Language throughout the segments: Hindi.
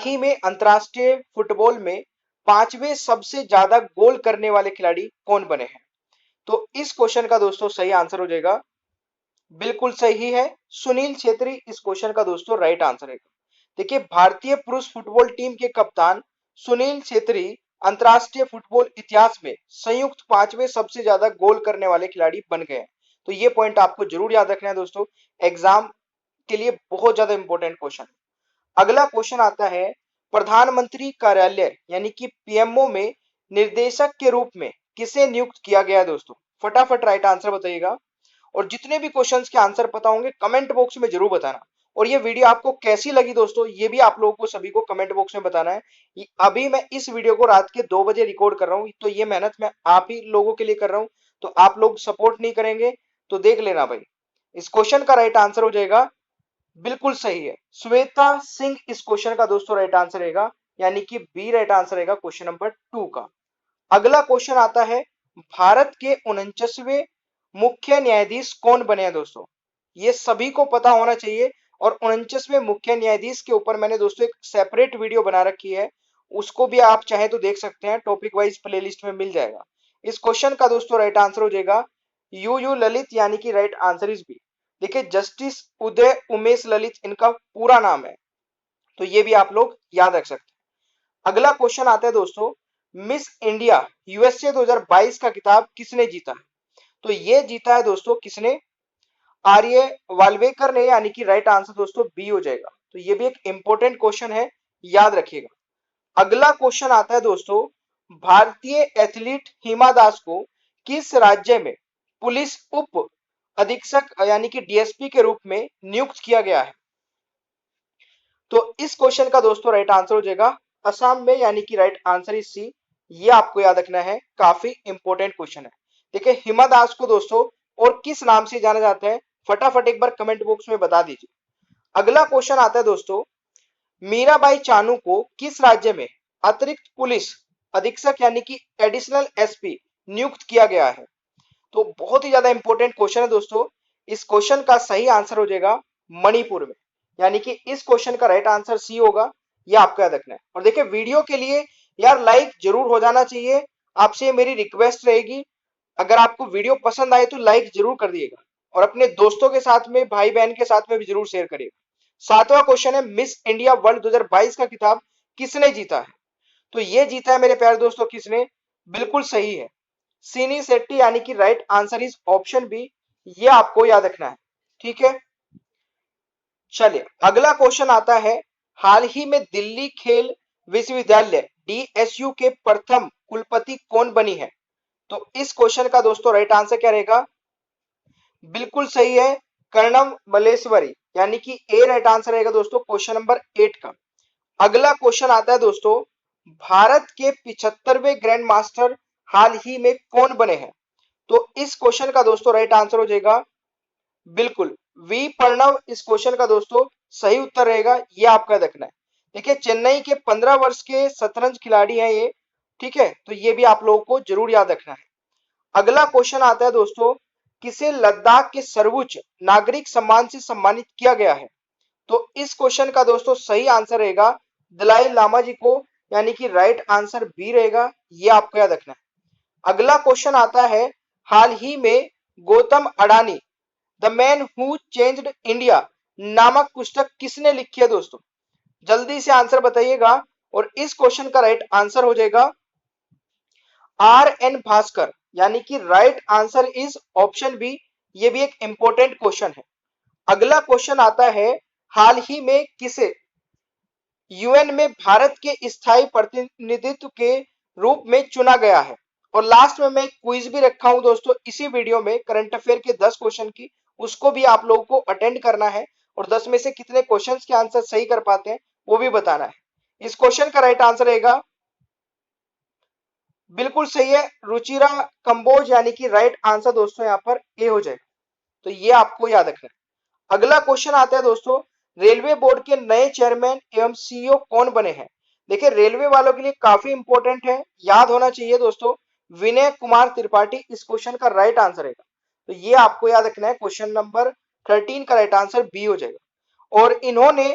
ही में अंतरराष्ट्रीय फुटबॉल में 5वें सबसे ज्यादा गोल करने वाले खिलाड़ी कौन बने हैं? तो इस क्वेश्चन का दोस्तों सही आंसर हो जाएगा, बिल्कुल सही है, सुनील छेत्री इस क्वेश्चन का दोस्तों राइट आंसर है। देखिए, भारतीय पुरुष फुटबॉल टीम के कप्तान सुनील छेत्री अंतरराष्ट्रीय फुटबॉल इतिहास में संयुक्त 5वें सबसे ज्यादा गोल करने वाले खिलाड़ी बन गए हैं। तो ये पॉइंट आपको जरूर याद रखना है दोस्तों, एग्जाम के लिए बहुत ज्यादा इंपॉर्टेंट क्वेश्चन। अगला क्वेश्चन आता है, प्रधानमंत्री कार्यालय यानी कि पीएमओ में निर्देशक के रूप में किसे नियुक्त किया गया है दोस्तों? फटाफट राइट आंसर बताइएगा। और जितने भी क्वेश्चंस के आंसर पता होंगे कमेंट बॉक्स में जरूर बताना। और ये वीडियो आपको कैसी लगी दोस्तों, ये भी आप लोगों को सभी को कमेंट बॉक्स में बताना है। अभी मैं इस वीडियो को रात के 2 बजे रिकॉर्ड कर रहा हूँ, तो ये मेहनत मैं आप ही लोगों के लिए कर रहा हूँ। तो आप लोग सपोर्ट नहीं करेंगे तो देख लेना भाई। इस क्वेश्चन का राइट आंसर हो जाएगा, बिल्कुल सही है, श्वेता सिंह इस क्वेश्चन का दोस्तों राइट आंसर रहेगा, यानी कि बी राइट आंसर रहेगा क्वेश्चन नंबर 2 का। अगला क्वेश्चन आता है, भारत के 49वें मुख्य न्यायाधीश कौन बने हैं दोस्तों? ये सभी को पता होना चाहिए। और 49वें मुख्य न्यायाधीश के ऊपर मैंने दोस्तों एक सेपरेट वीडियो बना रखी है, उसको भी आप चाहे तो देख सकते हैं, टॉपिक वाइज प्लेलिस्ट में मिल जाएगा। इस क्वेश्चन का दोस्तों राइट आंसर हो जाएगा यू ललित, यानी कि राइट आंसर इज बी। देखिए, जस्टिस उदय उमेश ललित इनका पूरा नाम है, तो ये भी आप लोग याद रख सकते हैं। अगला क्वेश्चन आता है दोस्तों, मिस इंडिया यूएसए 2022 का खिताब किसने जीता है? तो ये जीता है दोस्तों किसने? आर्य वाल्वेकर ने, यानी कि राइट आंसर दोस्तों बी हो जाएगा। तो ये भी एक इंपॉर्टेंट क्वेश्चन है, याद रखिएगा। अगला क्वेश्चन आता है दोस्तों, भारतीय एथलीट हिमा दास को किस राज्य में पुलिस उप अधीक्षक यानी कि डीएसपी के रूप में नियुक्त किया गया है? तो इस क्वेश्चन का दोस्तों राइट आंसर हो जाएगा असम में, यानी कि राइट आंसर इज सी। ये आपको याद रखना है, काफी इंपॉर्टेंट क्वेश्चन है। देखिए, हिमा दास को दोस्तों और किस नाम से जाना जाता है, फटाफट एक बार कमेंट बॉक्स में बता दीजिए। अगला क्वेश्चन आता है दोस्तों, मीराबाई चानू को किस राज्य में अतिरिक्त पुलिस अधीक्षक यानी कि एडिशनल एसपी नियुक्त किया गया है? तो बहुत ही ज्यादा इंपॉर्टेंट क्वेश्चन है दोस्तों। इस क्वेश्चन का सही आंसर हो जाएगा मणिपुर में, यानी कि इस क्वेश्चन का राइट आंसर सी होगा। ये आपको याद रखना है। और देखिए, वीडियो के लिए यार लाइक जरूर हो जाना चाहिए, आपसे मेरी रिक्वेस्ट रहेगी। अगर आपको वीडियो पसंद आए तो लाइक जरूर कर दिएगा, और अपने दोस्तों के साथ में, भाई बहन के साथ में भी जरूर शेयर करिएगा। 7वां क्वेश्चन है, मिस इंडिया वर्ल्ड 2022 का खिताब किसने जीता है? तो ये जीता है मेरे प्यारे दोस्तों किसने? बिल्कुल सही है, सीनी शेट्टी, यानी कि right answer is option B. ये आपको याद रखना है, ठीक है। चलिए, अगला क्वेश्चन आता है, हाल ही में दिल्ली खेल विश्वविद्यालय डीएसयू के प्रथम कुलपति कौन बनी है? तो इस क्वेश्चन का दोस्तों राइट आंसर क्या रहेगा? बिल्कुल सही है, कर्णम मलेश्वरी, यानी कि ए राइट आंसर रहेगा दोस्तों क्वेश्चन नंबर 8 का। अगला क्वेश्चन आता है दोस्तों, भारत के 75वें ग्रैंड मास्टर हाल ही में कौन बने हैं? तो इस क्वेश्चन का दोस्तों राइट आंसर हो जाएगा बिल्कुल वी प्रणव। इस क्वेश्चन का दोस्तों सही उत्तर रहेगा, ये आपका रखना है। देखिए, चेन्नई के 15 वर्ष के शतरंज खिलाड़ी हैं ये, ठीक है, तो ये भी आप लोगों को जरूर याद रखना है। अगला क्वेश्चन आता है दोस्तों, किसे लद्दाख के सर्वोच्च नागरिक सम्मान से सम्मानित किया गया है? तो इस क्वेश्चन का दोस्तों सही आंसर रहेगा दलाई लामा जी को, यानी कि राइट आंसर बी रहेगा। ये आपको याद रखना है। अगला क्वेश्चन आता है, हाल ही में Gautam Adani the man who changed India नामक पुस्तक किसने लिखी है दोस्तों? जल्दी से आंसर बताइएगा। और इस क्वेश्चन का राइट आंसर हो जाएगा आर एन भास्कर, यानी कि right answer is option B. ये भी एक इंपॉर्टेंट क्वेश्चन है। अगला क्वेश्चन आता है, हाल ही में किसे यूएन में भारत के स्थायी प्रतिनिधित्व के रूप में चुना गया है? और लास्ट में मैं क्विज भी रखा हूं दोस्तों इसी वीडियो में, करंट अफेयर के 10 क्वेश्चन की, उसको भी आप लोगों को अटेंड करना है, और 10 में से कितने क्वेश्चंस के आंसर सही कर पाते हैं वो भी बताना है। इस क्वेश्चन का राइट आंसर रहेगा, बिल्कुल सही है, रुचिरा कंबोज, यानी कि राइट आंसर दोस्तों यहाँ पर ए हो जाएगा। तो ये आपको याद रखना है। अगला क्वेश्चन आता है दोस्तों, रेलवे बोर्ड के नए चेयरमैन एवं सीईओ कौन बने हैं? देखिए, रेलवे वालों के लिए काफी इंपॉर्टेंट है, याद होना चाहिए दोस्तों, विनय कुमार त्रिपाठी इस क्वेश्चन का राइट आंसर रहेगा। तो ये आपको याद रखना है, क्वेश्चन नंबर 13 का राइट आंसर बी हो जाएगा। और इन्होंने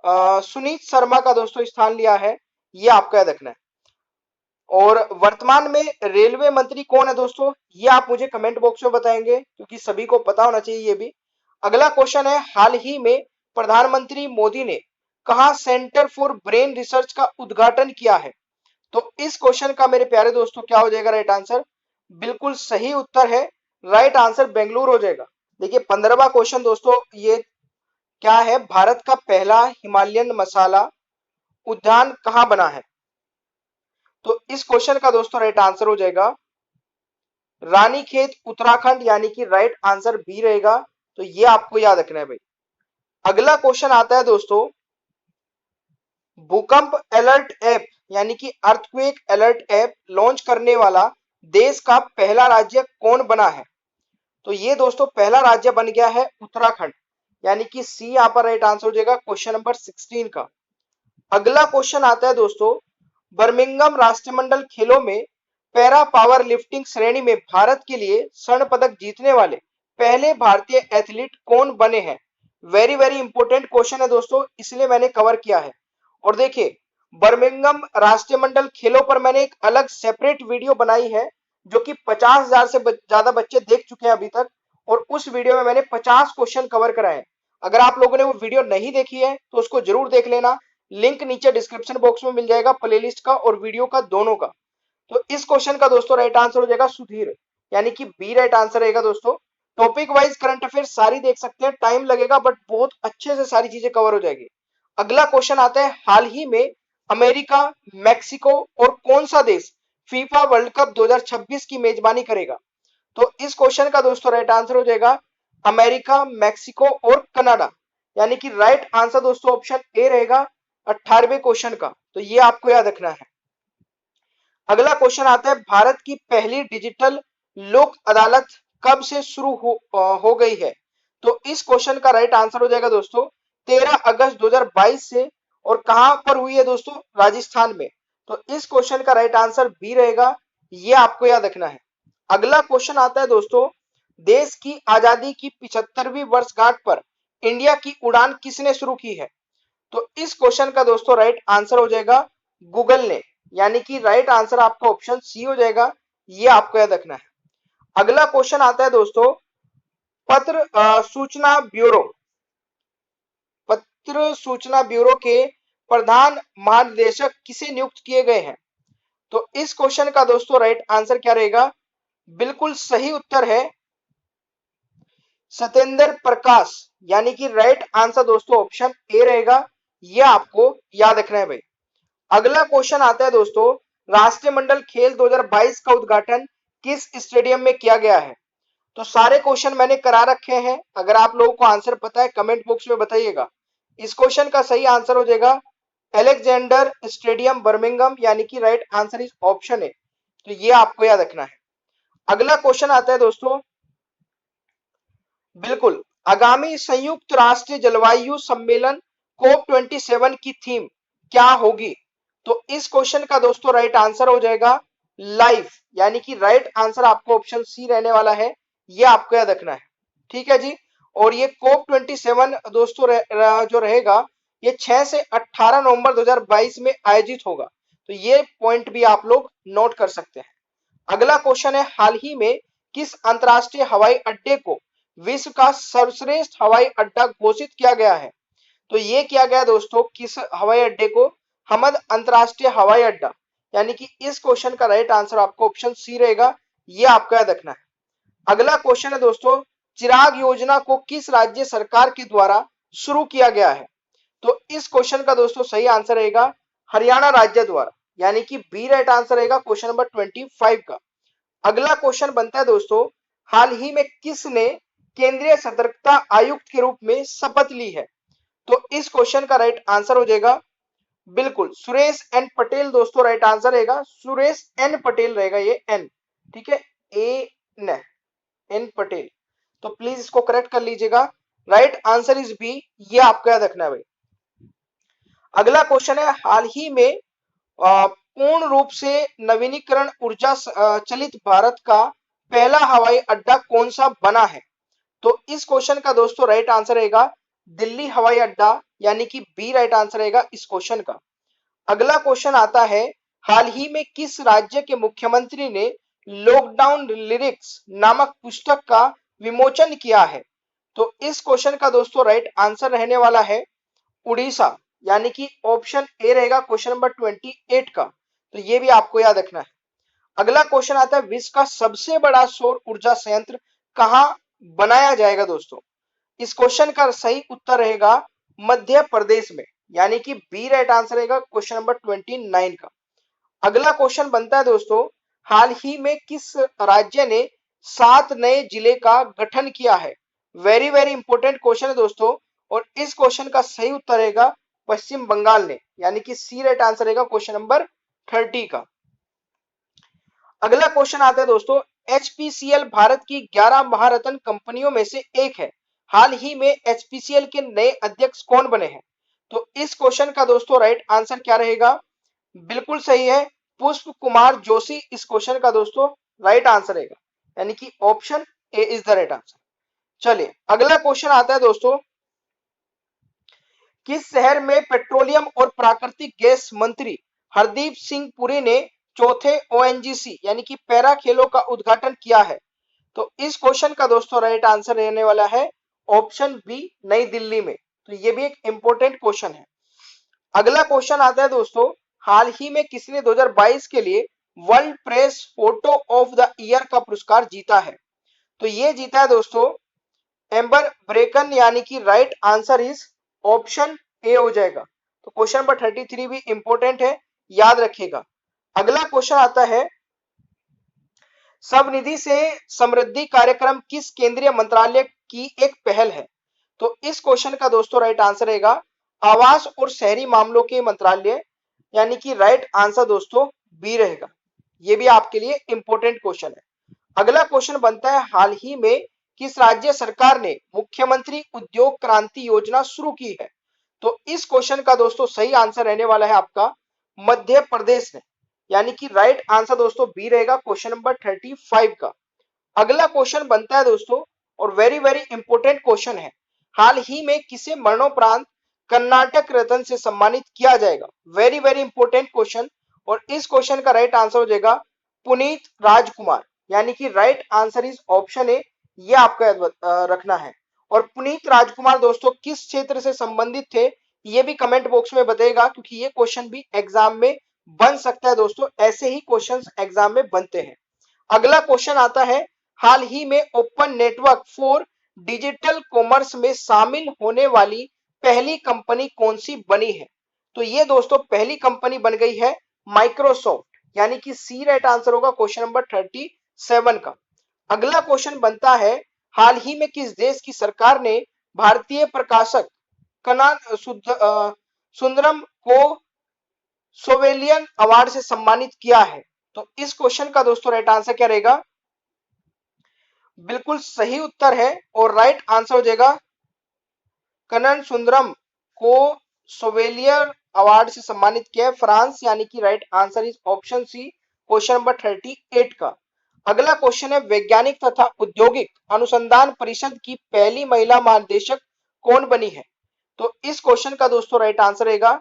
सुनीत शर्मा का दोस्तों स्थान लिया है, ये आपको याद रखना है। और वर्तमान में रेलवे मंत्री कौन है दोस्तों, ये आप मुझे कमेंट बॉक्स में बताएंगे, क्योंकि सभी को पता होना चाहिए ये भी। अगला क्वेश्चन है, हाल ही में प्रधानमंत्री मोदी ने कहा सेंटर फॉर ब्रेन रिसर्च का उद्घाटन किया है? तो इस क्वेश्चन का मेरे प्यारे दोस्तों क्या हो जाएगा राइट आंसर? बिल्कुल सही उत्तर है, राइट आंसर बेंगलुरु हो जाएगा। देखिए 15वां क्वेश्चन दोस्तों, ये क्या है, भारत का पहला हिमालयन मसाला उद्यान कहां बना है? तो इस क्वेश्चन का दोस्तों राइट आंसर हो जाएगा रानीखेत उत्तराखंड, यानी कि राइट आंसर बी रहेगा। तो ये आपको याद रखना है भाई। अगला क्वेश्चन आता है दोस्तों, भूकंप अलर्ट ऐप यानी कि अर्थक्वेक अलर्ट ऐप लॉन्च करने वाला देश का पहला राज्य कौन बना है? तो ये दोस्तों पहला राज्य बन गया है उत्तराखंड, यानी कि सी यहां पर राइट आंसर हो जाएगा क्वेश्चन नंबर 16 का। अगला क्वेश्चन आता है दोस्तों, बर्मिंघम राष्ट्रमंडल खेलों में पैरा पावर लिफ्टिंग श्रेणी में भारत के लिए स्वर्ण पदक जीतने वाले पहले भारतीय एथलीट कौन बने हैं? वेरी वेरी इंपॉर्टेंट क्वेश्चन है दोस्तों, इसलिए मैंने कवर किया है। और देखिए बर्मिंघम राष्ट्रमंडल खेलों पर मैंने एक अलग सेपरेट वीडियो बनाई है, जो कि 50,000 से ज्यादा बच्चे देख चुके हैं अभी तक, और उस वीडियो में मैंने 50 क्वेश्चन कवर कराए हैं। अगर आप लोगों ने वो वीडियो नहीं देखी है तो उसको जरूर देख लेना, लिंक नीचे डिस्क्रिप्शन बॉक्स में मिल जाएगा प्लेलिस्ट का और वीडियो का दोनों का। तो इस क्वेश्चन का दोस्तों राइट आंसर हो जाएगा सुधीर, यानी कि बी राइट आंसर रहेगा दोस्तों। टॉपिक वाइज करंट अफेयर सारी देख सकते हैं, टाइम लगेगा बट बहुत अच्छे से सारी चीजें कवर हो जाएगी। अगला क्वेश्चन आता है, हाल ही में अमेरिका, मैक्सिको और कौन सा देश फीफा वर्ल्ड कप 2026 की मेजबानी करेगा? तो इस क्वेश्चन का दोस्तों राइट आंसर हो जाएगा अमेरिका, मैक्सिको और कनाडा, यानी कि राइट आंसर दोस्तों ऑप्शन ए रहेगा 18वें क्वेश्चन का। तो ये आपको याद रखना है। अगला क्वेश्चन आता है, भारत की पहली डिजिटल लोक अदालत कब से शुरू हो गई है? तो इस क्वेश्चन का राइट आंसर हो जाएगा दोस्तों 13 अगस्त 2022 से, और कहां पर हुई है दोस्तों? राजस्थान में। तो इस क्वेश्चन का राइट आंसर बी रहेगा, ये आपको याद रखना है। अगला क्वेश्चन आता है दोस्तों, देश की आजादी की 75वीं वर्षगांठ पर इंडिया की उड़ान किसने शुरू की है? तो इस क्वेश्चन का दोस्तों राइट आंसर हो जाएगा गूगल ने, यानी कि राइट आंसर आपका ऑप्शन सी हो जाएगा, ये आपको याद रखना है। अगला क्वेश्चन आता है दोस्तों, पत्र सूचना ब्यूरो पत्र सूचना ब्यूरो के प्रधान महानिदेशक किसे नियुक्त किए गए हैं? तो इस क्वेश्चन का दोस्तों राइट आंसर क्या रहेगा? बिल्कुल सही उत्तर है सत्येंद्र प्रकाश, यानी कि राइट आंसर दोस्तों ऑप्शन ए रहेगा, यह आपको याद रखना है भाई। अगला क्वेश्चन आता है दोस्तों, राष्ट्रमंडल खेल 2022 का उद्घाटन किस स्टेडियम में किया गया है? तो सारे क्वेश्चन मैंने करा रखे हैं, अगर आप लोगों को आंसर पता है कमेंट बॉक्स में बताइएगा। इस क्वेश्चन का सही आंसर हो जाएगा अलेक्जेंडर स्टेडियम बर्मिंघम, यानी कि राइट आंसर इस ऑप्शन है। तो ये आपको याद रखना है। अगला क्वेश्चन आता है दोस्तों, बिल्कुल आगामी संयुक्त राष्ट्र जलवायु सम्मेलन COP27 की थीम क्या होगी? तो इस क्वेश्चन का दोस्तों राइट आंसर हो जाएगा लाइफ, यानी कि राइट आंसर आपको ऑप्शन सी रहने वाला है, ये आपको याद रखना है। ठीक है जी। और ये COP27 दोस्तों जो रहेगा ये 6 से 18 नवंबर 2022 में आयोजित होगा। तो ये पॉइंट भी आप लोग नोट कर सकते हैं। अगला क्वेश्चन है, हाल ही में किस अंतरराष्ट्रीय हवाई अड्डे को विश्व का सर्वश्रेष्ठ हवाई अड्डा घोषित किया गया है? तो ये किया गया दोस्तों किस हवाई अड्डे को? हमद अंतरराष्ट्रीय हवाई अड्डा, यानी कि इस क्वेश्चन का राइट आंसर आपको ऑप्शन सी रहेगा, ये आपको याद रखना है। अगला क्वेश्चन है दोस्तों, चिराग योजना को किस राज्य सरकार के द्वारा शुरू किया गया है? तो इस क्वेश्चन का दोस्तों सही आंसर रहेगा हरियाणा राज्य द्वारा, यानी कि बी राइट आंसर रहेगा क्वेश्चन नंबर 25 का। अगला क्वेश्चन बनता है दोस्तों, हाल ही में किसने केंद्रीय सतर्कता आयुक्त के रूप में शपथ ली है? तो इस क्वेश्चन का राइट आंसर हो जाएगा बिल्कुल सुरेश एन पटेल दोस्तों, राइट आंसर रहेगा सुरेश एन पटेल रहेगा, ये एन, ठीक है, एन पटेल। तो प्लीज इसको करेक्ट कर लीजिएगा, राइट आंसर इज बी, ये आपको याद रखना है भाई। अगला क्वेश्चन है, हाल ही में पूर्ण रूप से नवीनीकरण ऊर्जा चलित भारत का पहला हवाई अड्डा कौन सा बना है? तो इस क्वेश्चन का दोस्तों राइट आंसर रहेगा दिल्ली हवाई अड्डा, यानी कि बी राइट आंसर रहेगा इस क्वेश्चन का। अगला क्वेश्चन आता है, हाल ही में किस राज्य के मुख्यमंत्री ने लॉकडाउन लिरिक्स नामक पुस्तक का विमोचन किया है? तो इस क्वेश्चन का दोस्तों राइट आंसर रहने वाला है उड़ीसा, यानी कि ऑप्शन ए रहेगा क्वेश्चन नंबर 28 का। तो ये भी आपको याद रखना है। अगला क्वेश्चन आता है, विश्व का सबसे बड़ा सौर ऊर्जा संयंत्र कहां बनाया जाएगा दोस्तों? इस क्वेश्चन का सही उत्तर रहेगा मध्य प्रदेश में, यानी कि बी राइट आंसर रहेगा क्वेश्चन नंबर 29 का। अगला क्वेश्चन बनता है दोस्तों, हाल ही में किस राज्य ने 7 नए जिले का गठन किया है? वेरी वेरी इंपॉर्टेंट क्वेश्चन है दोस्तों, और इस क्वेश्चन का सही उत्तर रहेगा पश्चिम बंगाल ने, यानी कि सी राइट आंसर रहेगा क्वेश्चन नंबर 30 का। अगला क्वेश्चन आता है दोस्तों, एचपीसीएल भारत की 11 महारत्न कंपनियों में से एक है। हाल ही में एचपीसीएल के नए अध्यक्ष कौन बने हैं? तो इस क्वेश्चन का दोस्तों राइट आंसर क्या रहेगा? बिल्कुल सही है, पुष्प कुमार जोशी इस क्वेश्चन का दोस्तों राइट आंसर रहेगा, यानी कि option A is the right answer. चलिए अगला क्वेश्चन आता है दोस्तों, किस शहर में पेट्रोलियम और प्राकृतिक गैस मंत्री हरदीप सिंह पुरी ने चौथे ओएनजीसी यानी कि पैरा खेलों का उद्घाटन किया है? तो इस क्वेश्चन का दोस्तों राइट आंसर रहने वाला है ऑप्शन बी, नई दिल्ली में। तो ये भी एक इंपॉर्टेंट क्वेश्चन है। अगला क्वेश्चन आता है दोस्तों, हाल ही में किसने 2022 के लिए world press photo of the year का पुरस्कार जीता है? तो ये जीता है दोस्तों एम्बर ब्रेकन, यानी कि right answer is option A हो जाएगा। तो क्वेश्चन नंबर 33 भी इंपॉर्टेंट है, याद रखिएगा। अगला क्वेश्चन आता है, सबनिधि से समृद्धि कार्यक्रम किस केंद्रीय मंत्रालय की एक पहल है? तो इस क्वेश्चन का दोस्तों राइट आंसर रहेगा आवास और शहरी मामलों के मंत्रालय, यानी कि राइट आंसर दोस्तों बी रहेगा। ये भी आपके लिए इंपॉर्टेंट क्वेश्चन है। अगला क्वेश्चन बनता है, हाल ही में किस राज्य सरकार ने मुख्यमंत्री उद्योग क्रांति योजना शुरू की है? तो इस क्वेश्चन का दोस्तों सही आंसर रहने वाला है आपका मध्य प्रदेश ने, यानी कि राइट आंसर दोस्तों बी रहेगा क्वेश्चन नंबर 35 का। अगला क्वेश्चन बनता है दोस्तों, और वेरी वेरी इंपॉर्टेंट क्वेश्चन है, हाल ही में किसे मरणोपरांत कर्नाटक रत्न से सम्मानित किया जाएगा? वेरी वेरी इंपॉर्टेंट क्वेश्चन, और इस क्वेश्चन का राइट आंसर हो जाएगा पुनीत राजकुमार, यानी कि right answer is option A. ये आपको याद रखना है। और पुनीत राजकुमार दोस्तों किस क्षेत्र से संबंधित थे, ये भी कमेंट बॉक्स में बताइएगा, क्योंकि ये क्वेश्चन भी एग्जाम में बन सकता है दोस्तों, ऐसे ही क्वेश्चंस एग्जाम में बनते हैं। अगला क्वेश्चन आता है, हाल ही में open network for digital commerce में शामिल होने वाली पहली कंपनी कौन सी बनी है? तो ये दोस्तों पहली कंपनी बन गई है माइक्रोसॉफ्ट, यानी कि सी राइट आंसर होगा क्वेश्चन नंबर 37 का। अगला क्वेश्चन बनता है, हाल ही में किस देश की सरकार ने भारतीय प्रकाशक कनान सुंदरम को सोवेलियन अवार्ड से सम्मानित किया है? तो इस क्वेश्चन का दोस्तों राइट आंसर क्या रहेगा? बिल्कुल सही उत्तर है, और राइट आंसर हो जाएगा कनन सुंदरम को सोवेलियर अवार्ड से सम्मानित किया है फ्रांस, यानी कि right answer is option C question number 38 का। अगला क्वेश्चन है, वैज्ञानिक तथा औद्योगिक अनुसंधान परिषद की पहली महिला महानिदेशक कौन बनी है? तो इस क्वेश्चन का दोस्तों राइट आंसर रहेगा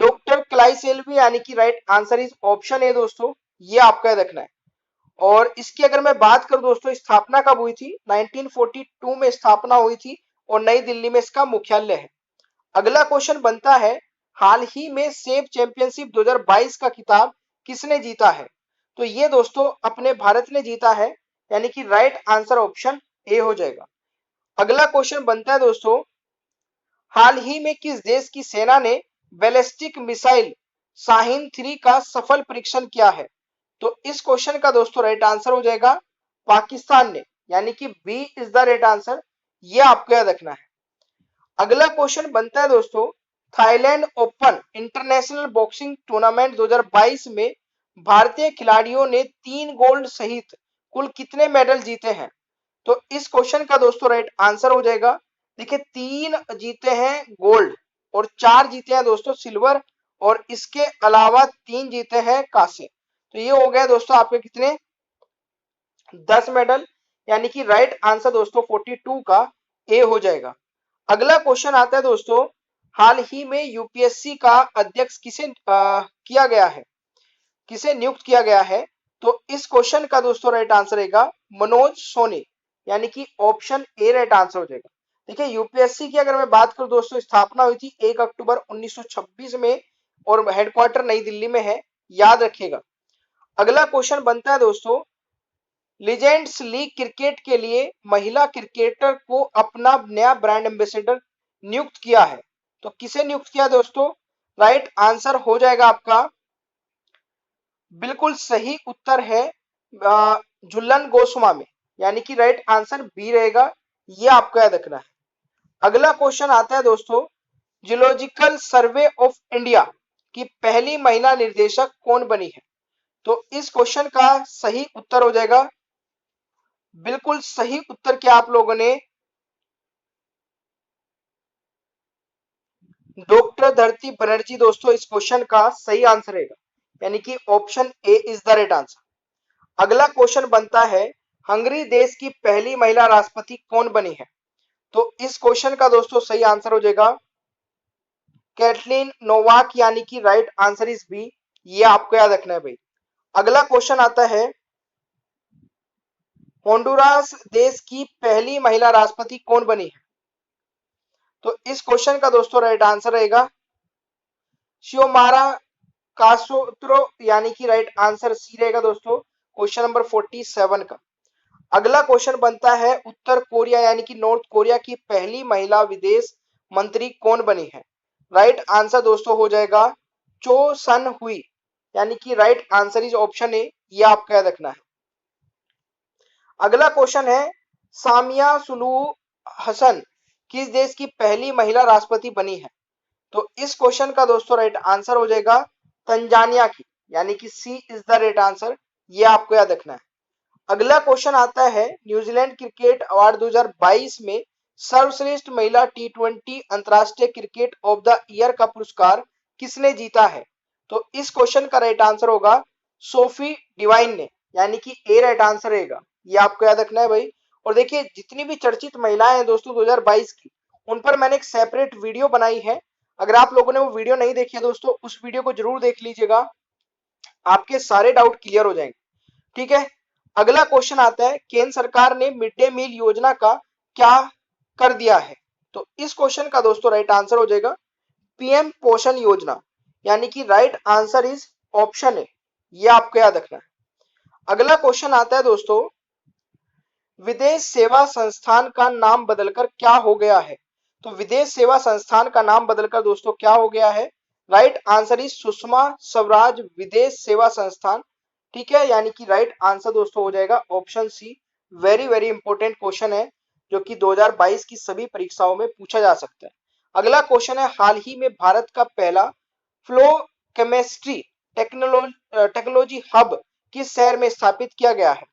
डॉक्टर क्लाई सेल्वी, यानी कि right answer is option A दोस्तों। ये आपका याद रखना है। और इसकी अगर मैं बात करूं दोस्तों, स्थापना कब हुई थी? 1942 में स्थापना हुई थी, और नई दिल्ली में इसका मुख्यालय है। अगला क्वेश्चन बनता है, हाल ही में सेफ चैंपियनशिप 2022 का खिताब किसने जीता है? तो ये दोस्तों अपने भारत ने जीता है, यानी कि राइट आंसर ऑप्शन ए हो जाएगा। अगला क्वेश्चन बनता है दोस्तों, हाल ही में किस देश की सेना ने बैलिस्टिक मिसाइल शाहीन 3 का सफल परीक्षण किया है? तो इस क्वेश्चन का दोस्तों राइट आंसर हो जाएगा पाकिस्तान ने, यानी कि B is the right answer. ये आपको याद रखना है। अगला क्वेश्चन बनता है दोस्तों, Thailand open international boxing tournament 2022 में भारतीय खिलाड़ियों ने 3 गोल्ड सहित कुल कितने मेडल जीते हैं? तो इस क्वेश्चन का दोस्तों राइट आंसर हो जाएगा, देखिए 3 जीते हैं गोल्ड, और 4 जीते हैं दोस्तों सिल्वर, और इसके अलावा 3 जीते हैं कांस्य। तो ये हो गया दोस्तों आपके कितने 10 मेडल, यानी कि राइट आंसर दोस्तों 42 का ए हो जाएगा। अगला क्वेश्चन आता है दोस्तों, हाल ही में यूपीएससी का अध्यक्ष किसे किया गया है, किसे नियुक्त किया गया है? तो इस क्वेश्चन का दोस्तों राइट आंसर रहेगा मनोज सोनी, यानी कि ऑप्शन ए राइट आंसर हो जाएगा। देखिए यूपीएससी की अगर मैं बात करूं दोस्तों, स्थापना हुई थी 1 अक्टूबर 1926 में और हेडक्वार्टर नई दिल्ली में है, याद रखिएगा। अगला क्वेश्चन बनता है दोस्तों, लीजेंड्स लीग क्रिकेट के लिए महिला क्रिकेटर को अपना नया ब्रांड एम्बेसडर नियुक्त किया है, तो किसे नियुक्त किया दोस्तों? राइट आंसर हो जाएगा आपका, बिल्कुल सही उत्तर है झुल्लन गोस्वामी, यानी कि राइट आंसर बी रहेगा, ये आपको याद रखना है। अगला क्वेश्चन आता है दोस्तों, जियोलॉजिकल सर्वे ऑफ इंडिया की पहली महिला निर्देशक कौन बनी है? तो इस क्वेश्चन का सही उत्तर हो जाएगा, बिल्कुल सही उत्तर क्या आप लोगों ने डॉक्टर धरती बनर्जी दोस्तों, इस क्वेश्चन का सही आंसर रहेगा, यानी कि option A is the right answer. अगला क्वेश्चन बनता है, हंगरी देश की पहली महिला राष्ट्रपति कौन बनी है? तो इस क्वेश्चन का दोस्तों सही आंसर हो जाएगा कैटलीन नोवाक, यानी कि राइट आंसर इज बी, ये आपको याद रखना है भाई। अगला क्वेश्चन आता है, होंडुरास देश की पहली महिला राष्ट्रपति कौन बनी है? तो इस क्वेश्चन का दोस्तों राइट आंसर रहेगा शियोमारा कास्त्रो, यानी कि राइट आंसर सी रहेगा दोस्तों, क्वेश्चन नंबर 47 का। अगला क्वेश्चन बनता है, उत्तर कोरिया यानी कि नॉर्थ कोरिया की पहली महिला विदेश मंत्री कौन बनी है? राइट आंसर दोस्तों हो जाएगा चो सन हुई, यानी कि right answer is option A, ये आपका याद रखना है। अगला क्वेश्चन है, सामिया सुलूहु हसन किस देश की पहली महिला राष्ट्रपति बनी है? तो इस क्वेश्चन का दोस्तों राइट आंसर हो जाएगा तंजानिया की, यानी कि सी इज द राइट आंसर, ये आपको याद रखना है। अगला क्वेश्चन आता है, न्यूजीलैंड क्रिकेट अवार्ड 2022 में सर्वश्रेष्ठ महिला टी20 अंतरराष्ट्रीय क्रिकेट ऑफ द ईयर का पुरस्कार किसने जीता है? तो इस क्वेश्चन का राइट आंसर होगा सोफी डिवाइन ने, यानी कि ए राइट आंसर रहेगा, ये आपको याद रखना है भाई। और देखिए जितनी भी चर्चित महिलाएं हैं दोस्तों 2022 की, उन पर मैंने एक सेपरेट वीडियो बनाई है, अगर आप लोगों ने वो वीडियो नहीं देखी है दोस्तों, उस वीडियो को जरूर देख लीजिएगा, आपके सारे डाउट क्लियर हो जाएंगे, ठीक है। अगला क्वेश्चन आता है, केंद्र सरकार ने मिड डे मील योजना का क्या कर दिया है? तो इस क्वेश्चन का दोस्तों राइट आंसर हो जाएगा पीएम पोषण योजना, यानी कि right answer is option A, ये आपको याद रखना है। अगला क्वेश्चन आता है दोस्तों, विदेश सेवा संस्थान का नाम बदलकर क्या हो गया है? तो विदेश सेवा संस्थान का नाम बदलकर दोस्तों क्या हो गया है? Right answer is Sushma Swaraj विदेश सेवा संस्थान, ठीक है, यानी कि राइट आंसर दोस्तों हो जाएगा option C. Very very important question है, जो कि 2022 की सभी परीक्षाओं में पूछा जा सकता है। अगला क्वेश्चन है, हाल ही में भारत का पहला फ्लो केमिस्ट्री टेक्नोलॉजी हब किस शहर में स्थापित किया गया है?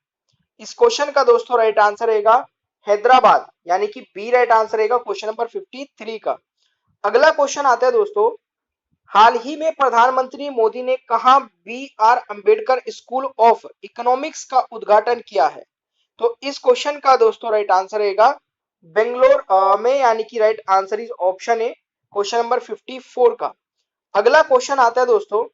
इस क्वेश्चन का दोस्तों राइट आंसर रहेगा हैदराबाद, यानी कि बी राइट आंसर रहेगा क्वेश्चन नंबर 53 का। अगला क्वेश्चन आता है दोस्तों, हाल ही में प्रधानमंत्री मोदी ने कहां B R. Ambedkar school of economics का उद्घाटन किया है? तो इस क्वेश्चन का दोस्तों राइट आंसर रहेगा बेंगलोर में, यानी कि right answer is option A, question number 54 का। अगला क्वेश्चन आता है दोस्तों,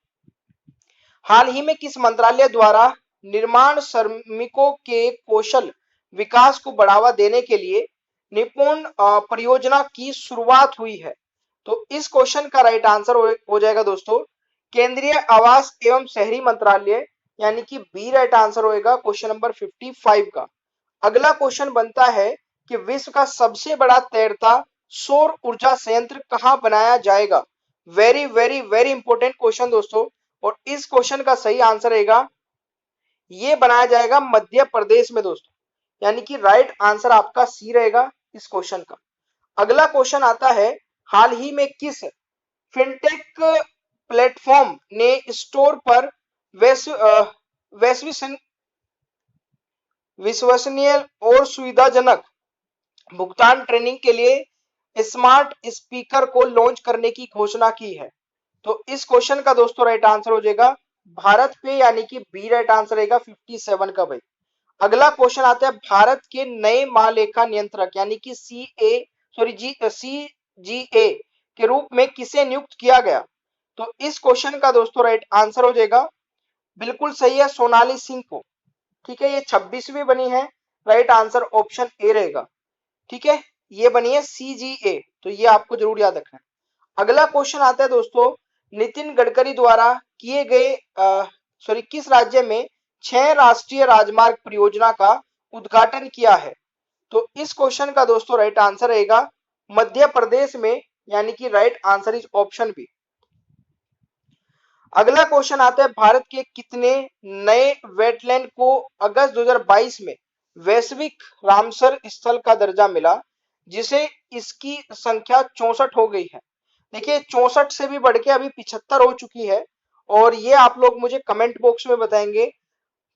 हाल ही में किस मंत्रालय द्वारा निर्माण श्रमिकों के कौशल विकास को बढ़ावा देने के लिए निपुण परियोजना की शुरुआत हुई है? तो इस क्वेश्चन का राइट आंसर हो जाएगा दोस्तों केंद्रीय आवास एवं शहरी मंत्रालय, यानी कि बी राइट आंसर होएगा क्वेश्चन नंबर 55 का। अगला क्वेश्चन बनता है कि विश्व का सबसे बड़ा तैरता सौर ऊर्जा संयंत्र कहां बनाया जाएगा? Very very very important question दोस्तों, और इस क्वेश्चन का सही आंसर रहेगा ये बनाया जाएगा मध्य प्रदेश में दोस्तों, यानी कि राइट आंसर आपका सी रहेगा इस क्वेश्चन का। अगला क्वेश्चन आता है, हाल ही में किस फिनटेक प्लेटफॉर्म ने स्टोर पर विश्वसनीय और सुविधाजनक भुगतान ट्रेनिंग के लिए स्मार्ट स्पीकर को लॉन्च करने की घोषणा की है? तो इस क्वेश्चन का दोस्तों राइट आंसर हो जाएगा भारत पे, यानी कि बी राइट आंसर रहेगा 57 का भाई। अगला क्वेश्चन आता है भारत के नए महालेखा नियंत्रक यानी कि CGA के रूप में किसे नियुक्त किया गया? तो इस क्वेश्चन का दोस्तों राइट आंसर हो जाएगा, बिल्कुल सही है, सोनाली सिंह को। ठीक है, ये 26वीं बनी है, राइट आंसर ऑप्शन ए रहेगा। ठीक है, ये बनी है CGA, तो ये आपको जरूर याद रखना है। अगला क्वेश्चन आता है दोस्तों, नितिन गडकरी द्वारा किए गए किस राज्य में 6 राष्ट्रीय राजमार्ग परियोजना का उद्घाटन किया है? तो इस क्वेश्चन का दोस्तों राइट आंसर रहेगा मध्य प्रदेश में, यानी कि right answer is option B. अगला क्वेश्चन आता है भारत के कितने नए वेटलैंड को अगस्त 2022 में वैश्विक रामसर स्थल का दर्जा मिला, जिसे इसकी संख्या 64 हो गई है? देखिए 64 से भी बढ़ के अभी 75 हो चुकी है, और ये आप लोग मुझे कमेंट बॉक्स में बताएंगे।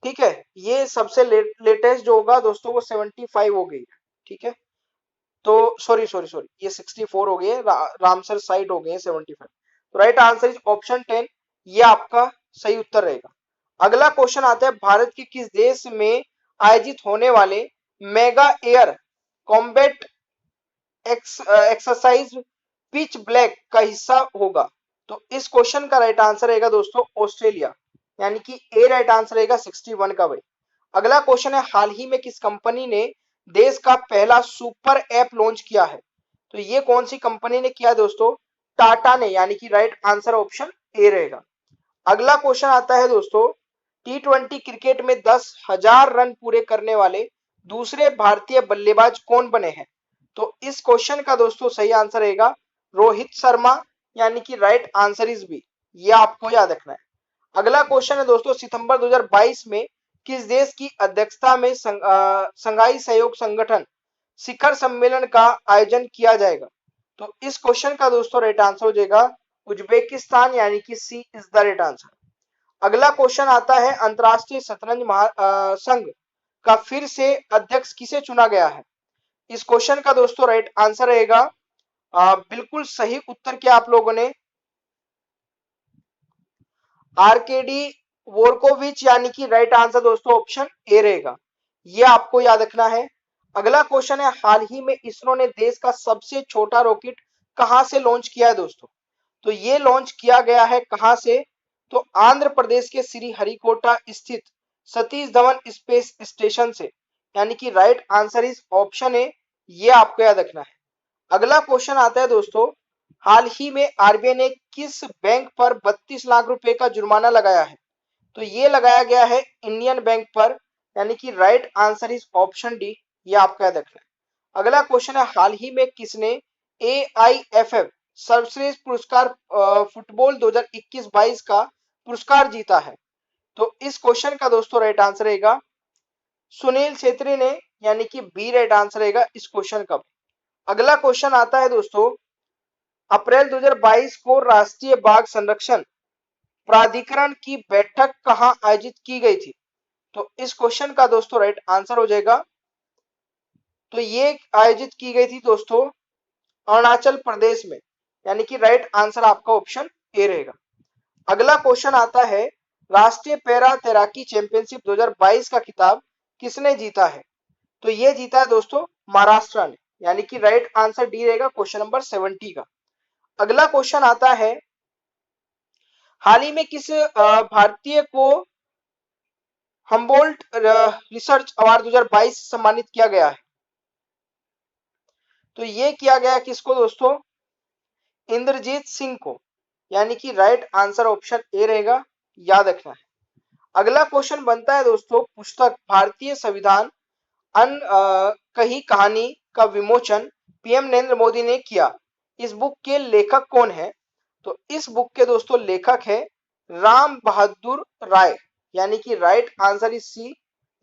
ठीक है, ये सबसे लेटेस्ट जो होगा दोस्तों वो 75 हो गई है। ठीक है, तो सॉरी ये 64 हो गई है, रामसर साइट हो गई है 75। तो राइट आंसर इज ऑप्शन 10, ये आपका सही उत्तर रहेगा। अगला क्वेश्चन आता है भारत के किस देश में आयोजित होने वाले mega air combat exercise pitch black का हिस्सा होगा? तो इस क्वेश्चन का राइट आंसर रहेगा दोस्तों ऑस्ट्रेलिया, यानी कि ए राइट आंसर रहेगा 61 का भाई। अगला क्वेश्चन है हाल ही में किस कंपनी ने देश का पहला सुपर ऐप लॉन्च किया है? तो ये कौन सी कंपनी ने किया दोस्तों? टाटा ने, यानी कि राइट आंसर ऑप्शन ए रहेगा। अगला क्वेश्चन आता है दोस्तों, T20 क्रिकेट में 10,000 रन पूरे करने वाले दूसरे भारतीय बल्लेबाज कौन बने हैं? तो इस क्वेश्चन का दोस्तों सही आंसर रहेगा रोहित शर्मा, यानी कि राइट आंसर इज बी, ये आपको याद रखना है। अगला क्वेश्चन है दोस्तों, सितंबर 2022 में किस देश की अध्यक्षता में संघाई सहयोग संगठन शिखर सम्मेलन का आयोजन किया जाएगा? तो इस क्वेश्चन का दोस्तों राइट आंसर हो जाएगा उज्बेकिस्तान, यानी कि सी इज द राइट आंसर। अगला क्वेश्चन आता है अंतरराष्ट्रीय शतरंज संघ का फिर से अध्यक्ष किसे चुना गया है? इस क्वेश्चन का दोस्तों राइट आंसर रहेगा, बिल्कुल सही उत्तर किया आप लोगों ने, आरकेडी वोरकोविच, यानी कि राइट आंसर दोस्तों ऑप्शन ए रहेगा, ये आपको याद रखना है। अगला क्वेश्चन है हाल ही में इसरो ने देश का सबसे छोटा रॉकेट कहां से लॉन्च किया है दोस्तों? तो ये लॉन्च किया गया है कहां से? तो आंध्र प्रदेश के श्रीहरिकोटा स्थित सतीश धवन स्पेस स्टेशन से, यानी कि right answer is option A, ये आपको याद रखना है। अगला क्वेश्चन आता है दोस्तों, हाल ही में आरबीआई ने किस बैंक पर 32 लाख रुपए का जुर्माना लगाया है? तो ये लगाया गया है इंडियन बैंक पर, यानी कि right answer is option D, ये आपको याद रखना है। अगला क्वेश्चन है हाल ही में किसने AIFF सर्वश्रेष्ठ पुरस्कार फुटबॉल 2021-22 का पुरस्कार जीता है? तो इस क्वेश्चन का दोस्तों राइट आंसर रहेगा सुनील छेत्री ने, यानी कि बी राइट आंसर रहेगा इस क्वेश्चन का। अगला क्वेश्चन आता है दोस्तों, अप्रैल 2022 को राष्ट्रीय बाघ संरक्षण प्राधिकरण की बैठक कहां आयोजित की गई थी? तो इस क्वेश्चन का दोस्तों राइट आंसर हो जाएगा, तो ये आयोजित की गई थी दोस्तों अरुणाचल प्रदेश में, यानी कि राइट आंसर आपका ऑप्शन ए रहेगा। अगला क्वेश्चन आता है राष्ट्रीय पैरा तैराकी चैंपियनशिप 2022 का खिताब किसने जीता है? तो ये जीता है दोस्तों महाराष्ट्र ने, यानी कि राइट आंसर डी रहेगा क्वेश्चन नंबर 70 का। अगला क्वेश्चन आता है हाल ही में किस भारतीय को हम्बोल्ट रिसर्च अवार्ड 2022 सम्मानित किया गया है? तो ये किया गया किसको दोस्तों? इंद्रजीत सिंह को, यानी कि राइट आंसर ऑप्शन ए रहेगा, याद रखना है। अगला क्वेश्चन बनता है दोस्तों, पुस्तक भारतीय संविधान कही कहानी का विमोचन पीएम नरेंद्र मोदी ने किया, इस बुक के लेखक कौन है? तो इस बुक के दोस्तों लेखक है राम बहादुर राय, यानी कि राइट आंसर इज सी,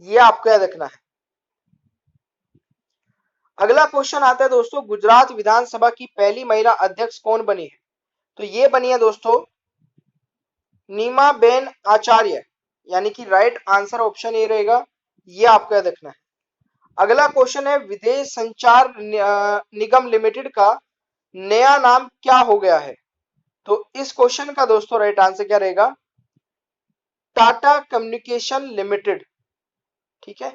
ये आपको याद रखना है। अगला क्वेश्चन आता है दोस्तों, गुजरात विधानसभा की पहली महिला अध्यक्ष कौन बनी है? तो ये बनी है दोस्तों नीमा बेन आचार्य, यानी कि राइट आंसर ऑप्शन ए रहेगा, ये आपको याद रखना है। अगला क्वेश्चन है विदेश संचार निगम लिमिटेड का नया नाम क्या हो गया है? तो इस क्वेश्चन का दोस्तों राइट आंसर क्या रहेगा? Tata communication limited. ठीक है,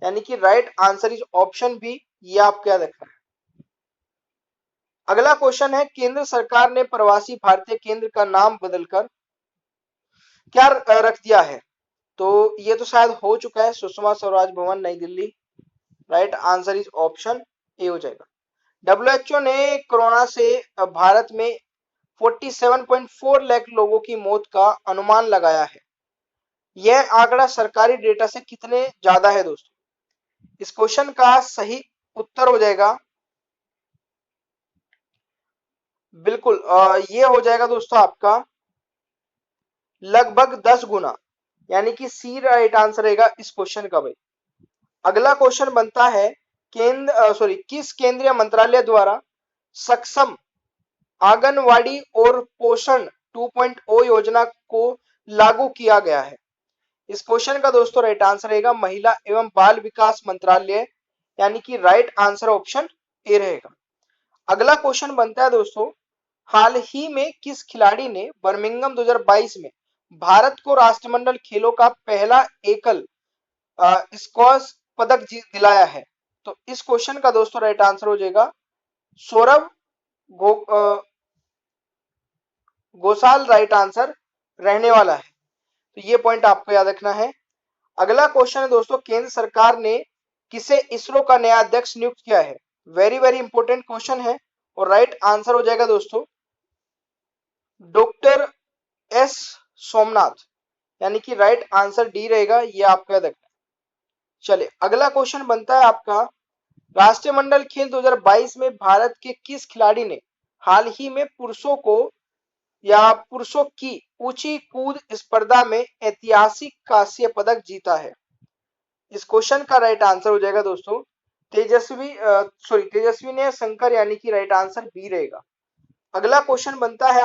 यानी कि right answer is option B, ये आपको याद रखना है। अगला क्वेश्चन है, केंद्र सरकार ने प्रवासी भारतीय केंद्र का नाम बदलकर क्या रख दिया है? तो ये तो शायद हो चुका है, सुषमा स्वराज भवन नई Delhi. Right answer is option A हो जाएगा। डब्ल्यूएचओ ने कोरोना से भारत में 47.4 लाख लोगों की मौत का अनुमान लगाया है। यह आंकड़ा सरकारी डेटा से कितने ज्यादा है दोस्तों? इस क्वेश्चन का सही उत्तर हो जाएगा बिल्कुल ये हो जाएगा दोस्तों आपका लगभग 10 गुना, यानी कि सी राइट आंसर रहेगा इस क्वेश्चन का भाई। अगला क्वेश्चन बनता है, किस केंद्रीय मंत्रालय द्वारा सक्षम आंगनवाड़ी और पोषण 2.0 योजना को लागू किया गया है? इस क्वेश्चन का दोस्तों राइट आंसर रहेगा महिला एवं बाल विकास मंत्रालय, यानी कि राइट आंसर ऑप्शन ए रहेगा। अगला क्वेश्चन बनता है दोस्तों, हाल ही में किस खिलाड़ी ने बर्मिंघम 2022 में भारत को राष्ट्रमंडल खेलों का पहला एकल स्क्वैश पदक दिलाया है? तो इस क्वेश्चन का दोस्तों राइट आंसर हो जाएगा सौरभ घोषाल राइट आंसर रहने वाला है। तो ये पॉइंट आपको याद रखना है। अगला क्वेश्चन है दोस्तों, केंद्र सरकार ने किसे इसरो का नया अध्यक्ष नियुक्त किया है? वेरी वेरी इंपॉर्टेंट क्वेश्चन है और राइट आंसर हो जाएगा दोस्तों डॉक्टर एस सोमनाथ, यानी कि राइट आंसर डी रहेगा, ये आपको याद रखना है। चलिए अगला क्वेश्चन बनता है आपका, राष्ट्रमंडल खेल 2022 में भारत के किस खिलाड़ी ने हाल ही में पुरुषों की ऊंची कूद स्पर्धा में ऐतिहासिक कांस्य पदक जीता है? इस क्वेश्चन का राइट आंसर हो जाएगा दोस्तों तेजस्वी ने शंकर, यानी कि राइट आंसर बी रहेगा। अगला क्वेश्चन बनता है